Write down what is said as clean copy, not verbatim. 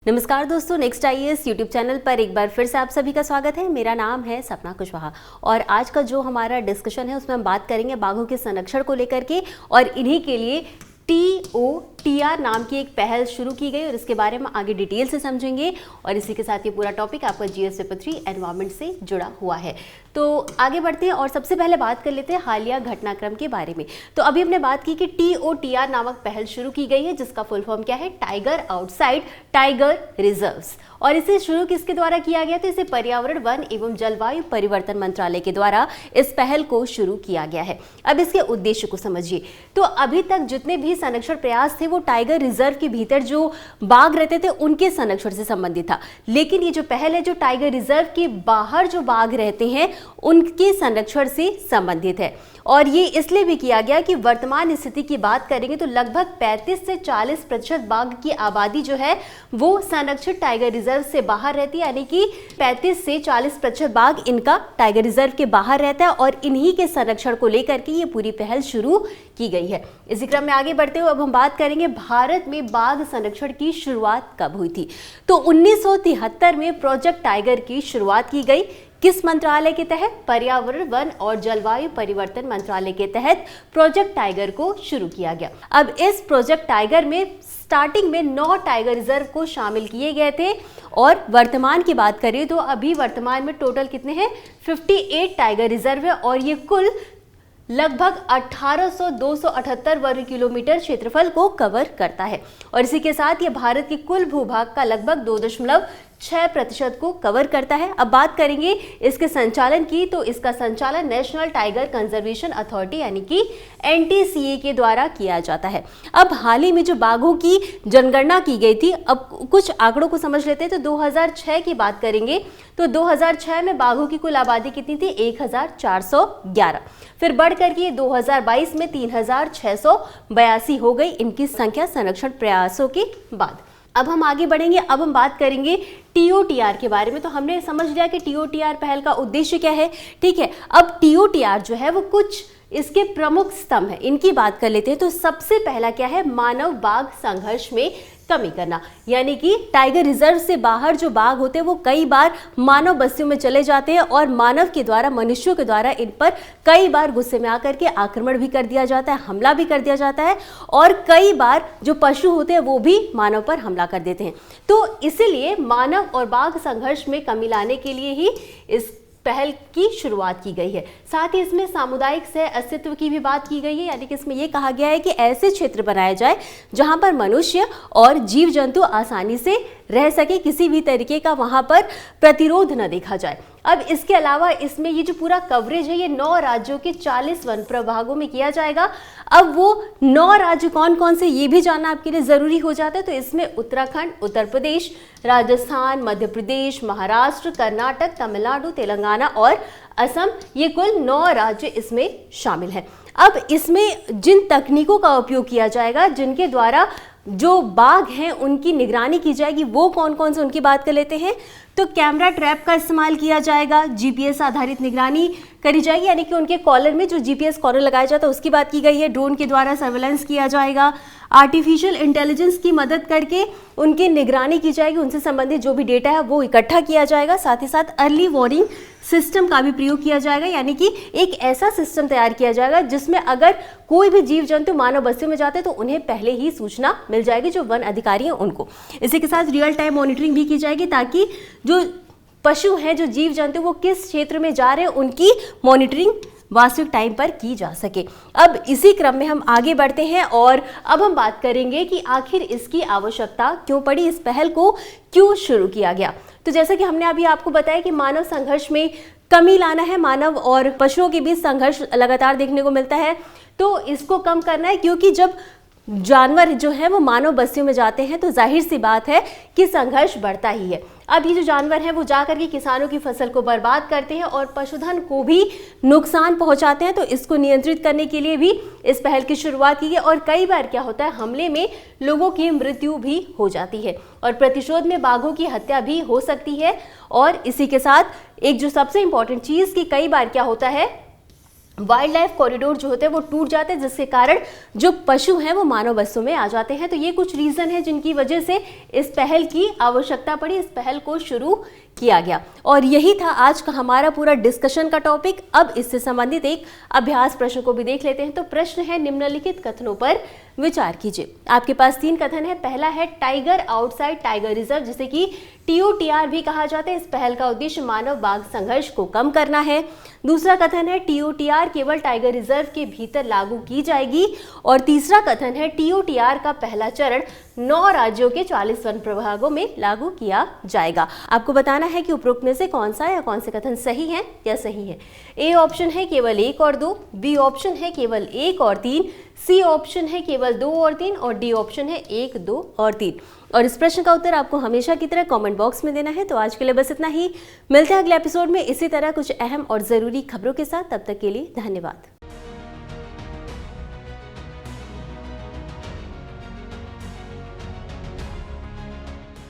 नमस्कार दोस्तों, next IAS YouTube channel पर एक बार फिर से आप सभी का स्वागत है। मेरा नाम है सपना कुशवाहा और आज का जो हमारा डिस्कशन है उसमें हम बात करेंगे बाघों के संरक्षण को लेकर के और इन्हीं के लिए TOTR नाम की एक पहल शुरू की गई और इसके बारे में आगे डिटेल से समझेंगे। और इसी के साथ ये पूरा टॉपिक आपका जीएस पेपर 3 एनवायरमेंट से जुड़ा हुआ है। तो आगे बढ़ते हैं और सबसे पहले बात कर लेते हैं हालिया घटनाक्रम के बारे में। तो अभी हमने बात की कि TOTR नामक पहल शुरू की गई है जिसका फुल फॉर्म क्या है, टाइगर आउटसाइड टाइगर रिजर्व्स। और इसे शुरू किसके द्वारा किया गया, तो इसे पर्यावरण, वन एवं जलवायु परिवर्तन मंत्रालय के द्वारा इस पहल को शुरू किया गया है। अब इसके उद्देश्य को समझिए। तो अभी तक जितने भी संरक्षण प्रयास थे वो टाइगर रिजर्व के भीतर जो बाघ रहते थे उनके संरक्षण से संबंधित था, लेकिन ये जो पहल है जो टाइगर रिजर्व के बाहर जो बाघ रहते हैं उनके संरक्षण से संबंधित है। और ये इसलिए भी किया गया कि वर्तमान स्थिति की बात करेंगे तो लगभग 35 से 40% बाघ की आबादी जो है वो संरक्षित टाइगर रिजर्व से बाहर रहती है, यानी कि 35 से 40% बाघ इनका टाइगर रिजर्व के बाहर रहता है और इन्हीं के संरक्षण को लेकर के ये पूरी पहल शुरू की गई है। इसी क्रम में आगे बढ़ते हुए अब हम बात करेंगे भारत में बाघ संरक्षण की शुरुआत कब हुई थी। तो 1973 में प्रोजेक्ट टाइगर की शुरुआत की गई। किस मंत्रालय के तहत, पर्यावरण, वन और जलवायु परिवर्तन मंत्रालय के तहत प्रोजेक्ट टाइगर को शुरू किया गया। अब इस प्रोजेक्ट टाइगर में स्टार्टिंग में 9 टाइगर रिजर्व को शामिल किए गए थे और वर्तमान की बात करें तो अभी वर्तमान में टोटल कितने हैं, 58 टाइगर रिजर्व है और ये कुल लगभग 18,278 वर्ग किलोमीटर क्षेत्रफल को कवर करता है। और इसी के साथ ये भारत के कुल भूभाग का लगभग 2.6% को कवर करता है। अब बात करेंगे इसके संचालन की, तो इसका संचालन नेशनल टाइगर कंजर्वेशन अथॉरिटी यानी कि NTCA के द्वारा किया जाता है। अब हाल ही में जो बाघों की जनगणना की गई थी, अब कुछ आंकड़ों को समझ लेते हैं। तो 2006 की बात करेंगे तो 2006 में बाघों की कुल आबादी कितनी थी, 1411। फिर बढ़ करके 2022 में 3682 हो गई इनकी संख्या संरक्षण प्रयासों के बाद। अब हम आगे बढ़ेंगे, अब हम बात करेंगे TOTR के बारे में। तो हमने समझ लिया कि TOTR पहल का उद्देश्य क्या है, ठीक है। अब TOTR जो है वो कुछ इसके प्रमुख स्तंभ है, इनकी बात कर लेते हैं। तो सबसे पहला क्या है, मानव बाघ संघर्ष में कमी करना, यानी कि टाइगर रिजर्व से बाहर जो बाघ होते हैं वो कई बार मानव बस्तियों में चले जाते हैं और मानव के द्वारा, मनुष्यों के द्वारा इन पर कई बार गुस्से में आकर के आक्रमण भी कर दिया जाता है, हमला भी कर दिया जाता है और कई बार जो पशु होते हैं वो भी मानव पर हमला कर देते हैं। तो इसीलिए मानव और बाघ संघर्ष में कमी लाने के लिए ही इस पहल की शुरुआत की गई है। साथ ही इसमें सामुदायिक सह अस्तित्व की भी बात की गई है, यानी कि इसमें यह कहा गया है कि ऐसे क्षेत्र बनाए जाए जहां पर मनुष्य और जीव जंतु आसानी से रह सके, किसी भी तरीके का वहां पर प्रतिरोध न देखा जाए। अब इसके अलावा इसमें ये जो पूरा कवरेज है ये 9 राज्यों के 40 वन प्रभागों में किया जाएगा। अब वो 9 राज्य कौन कौन से ये भी जानना आपके लिए जरूरी हो जाता है। तो इसमें उत्तराखंड, उत्तर प्रदेश, राजस्थान, मध्य प्रदेश, महाराष्ट्र, कर्नाटक, तमिलनाडु, तेलंगाना और असम, ये कुल 9 राज्य इसमें शामिल हैं। अब इसमें जिन तकनीकों का उपयोग किया जाएगा, जिनके द्वारा जो बाघ हैं उनकी निगरानी की जाएगी, वो कौन कौन से उनकी बात कर लेते हैं। तो कैमरा ट्रैप का इस्तेमाल किया जाएगा, GPS आधारित निगरानी करी जाएगी, यानी कि उनके कॉलर में जो GPS कॉलर लगाया जाता है उसकी बात की गई है। ड्रोन के द्वारा सर्वेलेंस किया जाएगा, आर्टिफिशियल इंटेलिजेंस की मदद करके उनकी निगरानी की जाएगी, उनसे संबंधित जो भी डेटा है वो इकट्ठा किया जाएगा। साथ ही साथ अर्ली वार्निंग सिस्टम का भी प्रयोग किया जाएगा, यानी कि एक ऐसा सिस्टम तैयार किया जाएगा जिसमें अगर कोई भी जीव जंतु मानव बस्तियों में जाते हैं तो उन्हें पहले ही सूचना मिल जाएगी, जो वन अधिकारी हैं उनको। इसी के साथ रियल टाइम मॉनिटरिंग भी की जाएगी ताकि जो पशु हैं, जो जीव जंतु वो किस क्षेत्र में जा रहे हैं उनकी मॉनिटरिंग वास्तविक टाइम पर की जा सके। अब इसी क्रम में हम आगे बढ़ते हैं और अब हम बात करेंगे कि आखिर इसकी आवश्यकता क्यों पड़ी, इस पहल को क्यों शुरू किया गया। तो जैसा कि हमने अभी आपको बताया कि मानव संघर्ष में कमी लाना है, मानव और पशुओं के बीच संघर्ष लगातार देखने को मिलता है, तो इसको कम करना है। क्योंकि जब जानवर जो है वो मानव बस्तियों में जाते हैं तो जाहिर सी बात है कि संघर्ष बढ़ता ही है। अब ये जो जानवर हैं वो जाकर के किसानों की फसल को बर्बाद करते हैं और पशुधन को भी नुकसान पहुंचाते हैं। तो इसको नियंत्रित करने के लिए भी इस पहल की शुरुआत की गई और कई बार क्या होता है, हमले में लोगों की मृत्यु भी हो जाती है और प्रतिशोध में बाघों की हत्या भी हो सकती है। और इसी के साथ एक जो सबसे इंपॉर्टेंट चीज कि कई बार क्या होता है वाइल्ड लाइफ कॉरिडोर जो होते हैं वो टूट जाते हैं, जिसके कारण जो पशु हैं वो मानव बस्तियों में आ जाते हैं। तो ये कुछ रीजन है जिनकी वजह से इस पहल की आवश्यकता पड़ी, इस पहल को शुरू किया गया। और यही था आज का हमारा पूरा डिस्कशन का टॉपिक। अब इससे संबंधित एक अभ्यास प्रश्न को भी देख लेते हैं। तो प्रश्न है, निम्नलिखित कथनों पर विचार कीजिए। आपके पास 3 कथन है। पहला है टाइगर आउटसाइड टाइगर रिजर्व, जिसे कि TOTR भी कहा जाता है। इस पहल का उद्देश्य मानव बाघ संघर्ष को कम करना है। दूसरा कथन है TOTR केवल टाइगर रिजर्व के भीतर लागू की जाएगी। और तीसरा कथन है TOTR का पहला चरण 9 राज्यों के 40 वन प्रभागों में लागू किया जाएगा। आपको बताना है कि उपरोक्त में से कौन सा या कौन से कथन सही है या सही है। A ऑप्शन है केवल 1 और 2, B ऑप्शन है केवल 1 और 3, C ऑप्शन है केवल 2 और 3 और D ऑप्शन है 1, 2 और 3। और इस प्रश्न का उत्तर आपको हमेशा की तरह कमेंट बॉक्स में देना है। तो आज के लिए बस इतना ही। मिलते हैं अगले एपिसोड में इसी तरह कुछ अहम और ज़रूरी खबरों के साथ। तब तक के लिए धन्यवाद।